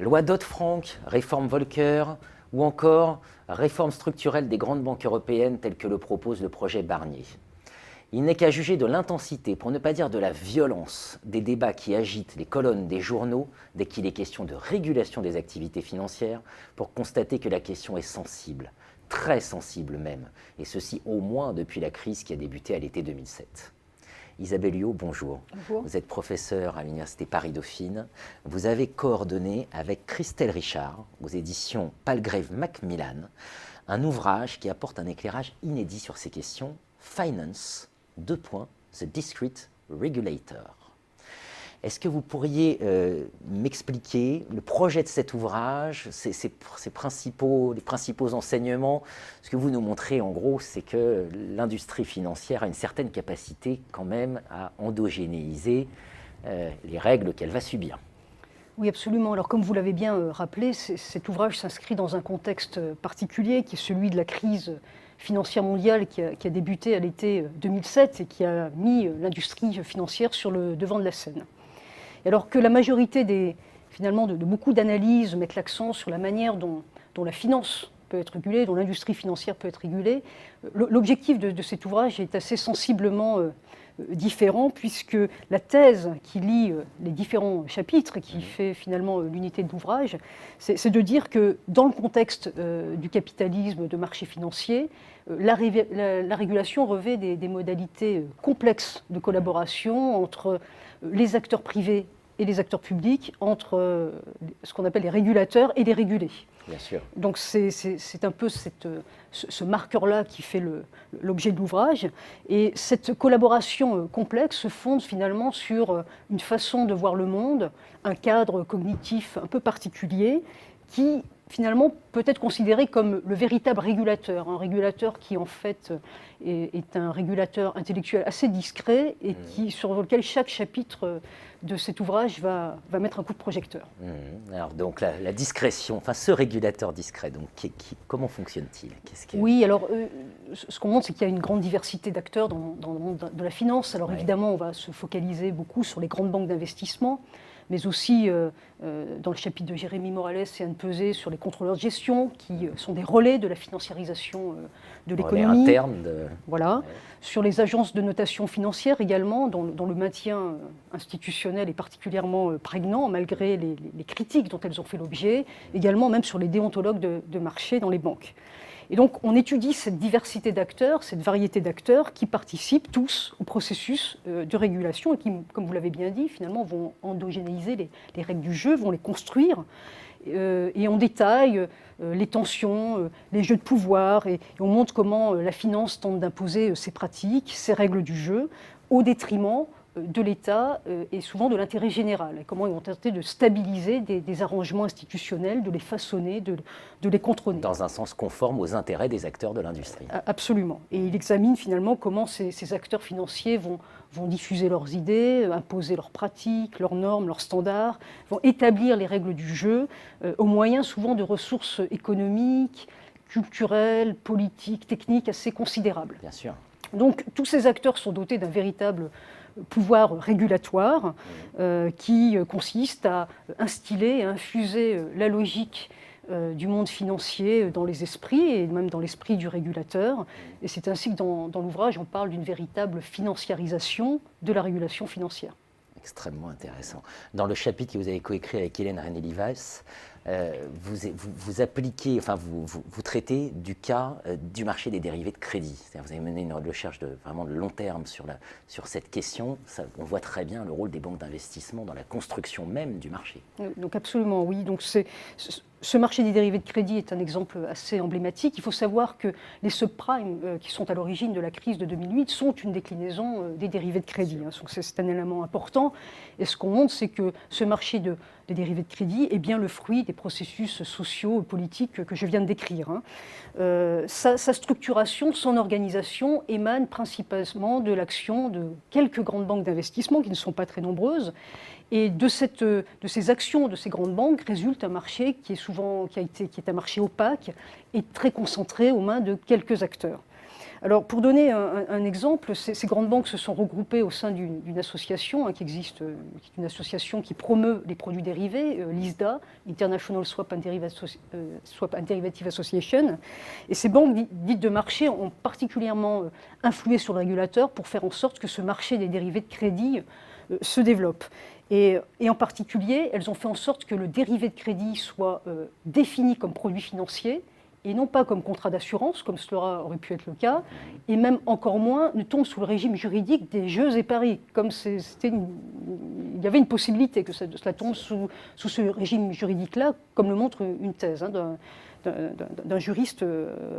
Loi Dodd-Frank, réforme Volcker ou encore réforme structurelle des grandes banques européennes telles que le propose le projet Barnier. Il n'est qu'à juger de l'intensité, pour ne pas dire de la violence, des débats qui agitent les colonnes des journaux dès qu'il est question de régulation des activités financières pour constater que la question est sensible, très sensible même, et ceci au moins depuis la crise qui a débuté à l'été 2007. Isabelle Huot, bonjour. Bonjour. Vous êtes professeure à l'Université Paris-Dauphine. Vous avez coordonné avec Christelle Richard, aux éditions Palgrave Macmillan, un ouvrage qui apporte un éclairage inédit sur ces questions, Finance, : The Discrete Regulator. Est-ce que vous pourriez m'expliquer le projet de cet ouvrage, les principaux enseignements? Ce que vous nous montrez en gros, c'est que l'industrie financière a une certaine capacité quand même à endogénéiser les règles qu'elle va subir. Oui, absolument. Alors, comme vous l'avez bien rappelé, cet ouvrage s'inscrit dans un contexte particulier qui est celui de la crise financière mondiale qui a débuté à l'été 2007 et qui a mis l'industrie financière sur le devant de la scène. Et alors que la majorité de beaucoup d'analyses mettent l'accent sur la manière dont la finance peut être régulée, dont l'industrie financière peut être régulée, l'objectif de cet ouvrage est assez sensiblement différent, puisque la thèse qui lie les différents chapitres et qui fait finalement l'unité de l'ouvrage, c'est de dire que dans le contexte du capitalisme de marché financier, la régulation revêt des modalités complexes de collaboration entre les acteurs privés et les acteurs publics, entre ce qu'on appelle les régulateurs et les régulés. Bien sûr. Donc c'est un peu ce marqueur-là qui fait l'objet de l'ouvrage. Et cette collaboration complexe se fonde finalement sur une façon de voir le monde, un cadre cognitif un peu particulier qui finalement peut être considéré comme le véritable régulateur, un régulateur qui en fait est un régulateur intellectuel assez discret et sur lequel chaque chapitre de cet ouvrage va mettre un coup de projecteur. Alors donc la discrétion, enfin ce régulateur discret, donc comment fonctionne-t-il? Oui, alors ce qu'on montre, c'est qu'il y a une grande diversité d'acteurs dans le monde de la finance. Alors évidemment, on va se focaliser beaucoup sur les grandes banques d'investissement, mais aussi dans le chapitre de Jérémy Morales et Anne Peuzet sur les contrôleurs de gestion, qui sont des relais de la financiarisation de l'économie. Interne Voilà. Ouais. Sur les agences de notation financière également, dont le maintien institutionnel est particulièrement prégnant, malgré les critiques dont elles ont fait l'objet, également même sur les déontologues de marché dans les banques. Et donc, on étudie cette diversité d'acteurs, cette variété d'acteurs qui participent tous au processus de régulation et qui, comme vous l'avez bien dit, finalement vont endogénéiser les règles du jeu, vont les construire. Et on détaille les tensions, les jeux de pouvoir, et on montre comment la finance tente d'imposer ses pratiques, ses règles du jeu, au détriment de l'État et souvent de l'intérêt général, et comment ils vont tenter de stabiliser des arrangements institutionnels, de les façonner, de les contrôler. Dans un sens conforme aux intérêts des acteurs de l'industrie. Absolument. Et il examine finalement comment ces acteurs financiers vont diffuser leurs idées, imposer leurs pratiques, leurs normes, leurs standards, vont établir les règles du jeu au moyen souvent de ressources économiques, culturelles, politiques, techniques assez considérables. Bien sûr. Donc tous ces acteurs sont dotés d'un véritable pouvoir régulatoire qui consiste à instiller et à infuser la logique du monde financier dans les esprits et même dans l'esprit du régulateur. Et c'est ainsi que dans l'ouvrage, on parle d'une véritable financiarisation de la régulation financière. Extrêmement intéressant. Dans le chapitre que vous avez coécrit avec Hélène René-Livas, vous appliquez, enfin vous traitez du cas du marché des dérivés de crédit. C'est-à-dire vous avez mené une recherche vraiment de long terme sur cette question. On voit très bien le rôle des banques d'investissement dans la construction même du marché. Donc absolument, oui. Donc ce marché des dérivés de crédit est un exemple assez emblématique. Il faut savoir que les subprimes qui sont à l'origine de la crise de 2008 sont une déclinaison des dérivés de crédit. Donc c'est un élément important. Et ce qu'on montre, c'est que ce marché des dérivés de crédit est bien le fruit des processus sociaux et politiques que je viens de décrire. Sa structuration, son organisation émanent principalement de l'action de quelques grandes banques d'investissement qui ne sont pas très nombreuses. Et de ces actions de ces grandes banques résulte un marché qui est un marché opaque et très concentré aux mains de quelques acteurs. Alors, pour donner un exemple, ces grandes banques se sont regroupées au sein d'une association qui existe, qui est une association qui promeut les produits dérivés, l'ISDA, International Swap and Derivative Association. Et ces banques dites de marché ont particulièrement influé sur le régulateur pour faire en sorte que ce marché des dérivés de crédit se développe. Et en particulier, elles ont fait en sorte que le dérivé de crédit soit défini comme produit financier, et non pas comme contrat d'assurance, comme cela aurait pu être le cas, et même encore moins ne tombe sous le régime juridique des jeux et paris, comme il y avait une possibilité que cela tombe sous ce régime juridique-là, comme le montre une thèse d'un juriste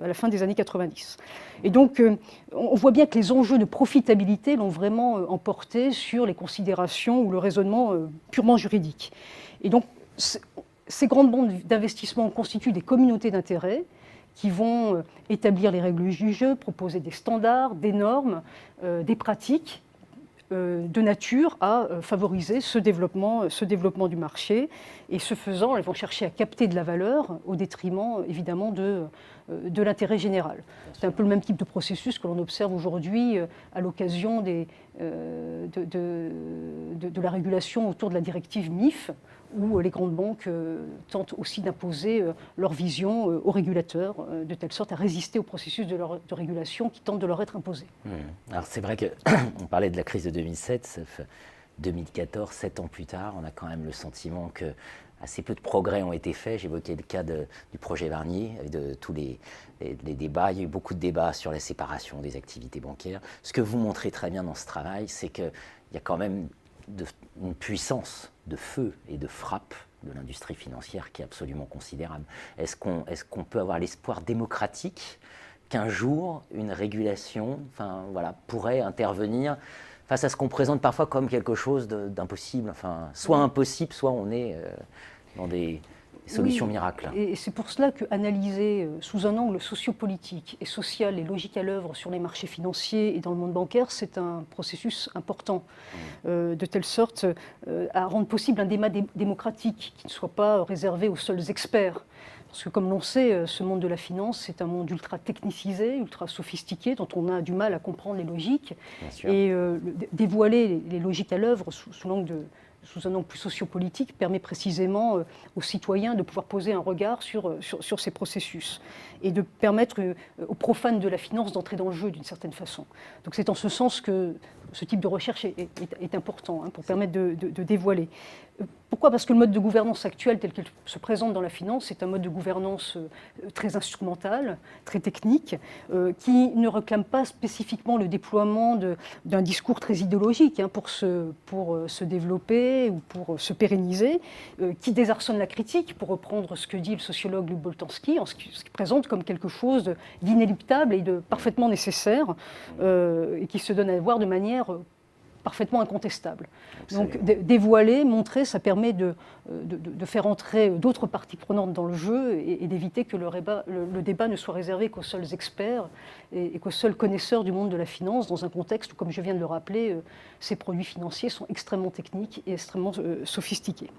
à la fin des années 90. Et donc, on voit bien que les enjeux de profitabilité l'ont vraiment emporté sur les considérations ou le raisonnement purement juridique. Et donc, ces grandes banques d'investissement constituent des communautés d'intérêt qui vont établir les règles du jeu, proposer des standards, des normes, des pratiques de nature à favoriser ce développement du marché. Et ce faisant, elles vont chercher à capter de la valeur au détriment, évidemment, de l'intérêt général. C'est un peu le même type de processus que l'on observe aujourd'hui à l'occasion de la régulation autour de la directive MIF, où les grandes banques tentent aussi d'imposer leur vision aux régulateurs, de telle sorte à résister au processus de régulation qui tente de leur être imposé. Alors c'est vrai qu'on parlait de la crise de 2007, ça fait 2014, 7 ans plus tard, on a quand même le sentiment que assez peu de progrès ont été faits. J'évoquais le cas du projet Barnier, de tous les débats. Il y a eu beaucoup de débats sur la séparation des activités bancaires. Ce que vous montrez très bien dans ce travail, c'est qu'il y a quand même une puissance de feu et de frappe de l'industrie financière qui est absolument considérable. Est-ce qu'on peut avoir l'espoir démocratique qu'un jour, une régulation pourrait intervenir face à ce qu'on présente parfois comme quelque chose d'impossible, soit impossible, soit on est dans des solutions miracles. Et c'est pour cela qu'analyser sous un angle sociopolitique et social les logiques à l'œuvre sur les marchés financiers et dans le monde bancaire, c'est un processus important, de telle sorte à rendre possible un débat démocratique qui ne soit pas réservé aux seuls experts. Parce que comme l'on sait, ce monde de la finance, c'est un monde ultra technicisé, ultra sophistiqué, dont on a du mal à comprendre les logiques. Et dévoiler les logiques à l'œuvre sous un angle plus sociopolitique permet précisément aux citoyens de pouvoir poser un regard sur ces processus et de permettre aux profanes de la finance d'entrer dans le jeu d'une certaine façon. Donc c'est en ce sens que ce type de recherche est important pour permettre de dévoiler. Pourquoi ? Parce que le mode de gouvernance actuel tel qu'il se présente dans la finance est un mode de gouvernance très instrumental, très technique, qui ne réclame pas spécifiquement le déploiement d'un discours très idéologique pour se développer ou pour se pérenniser, qui désarçonne la critique, pour reprendre ce que dit le sociologue Luc Boltanski, ce qui présente comme quelque chose d'inéluctable et de parfaitement nécessaire, et qui se donne à voir de manière parfaitement incontestable. Donc dévoiler, montrer, ça permet de faire entrer d'autres parties prenantes dans le jeu et d'éviter que le débat ne soit réservé qu'aux seuls experts et qu'aux seuls connaisseurs du monde de la finance, dans un contexte où, comme je viens de le rappeler, ces produits financiers sont extrêmement techniques et extrêmement sophistiqués.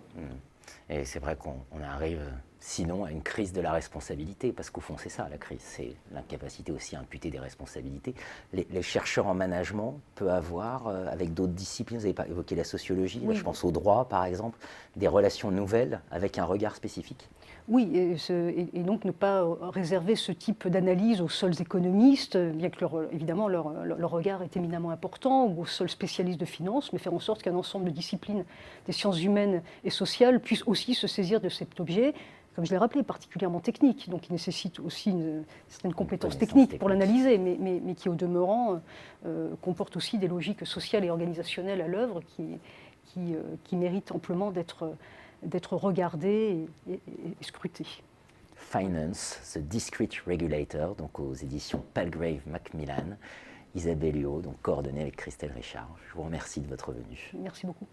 Et c'est vrai qu'on arrive sinon à une crise de la responsabilité, parce qu'au fond c'est ça la crise, c'est l'incapacité aussi à imputer des responsabilités. Les chercheurs en management peuvent avoir, avec d'autres disciplines, vous avez évoqué la sociologie, là, je pense au droit par exemple, des relations nouvelles avec un regard spécifique. Oui, et donc ne pas réserver ce type d'analyse aux seuls économistes, bien que évidemment leur regard est éminemment important, ou aux seuls spécialistes de finance, mais faire en sorte qu'un ensemble de disciplines des sciences humaines et sociales puissent aussi se saisir de cet objet, comme je l'ai rappelé, particulièrement technique, donc il nécessite aussi une certaine compétence technique pour l'analyser, mais qui au demeurant comporte aussi des logiques sociales et organisationnelles à l'œuvre qui méritent amplement d'être regardé et scruté. Finance, The Discrete Regulator, donc aux éditions Palgrave Macmillan. Isabelle Huot, donc coordonnée avec Christelle Richard. Je vous remercie de votre venue. Merci beaucoup.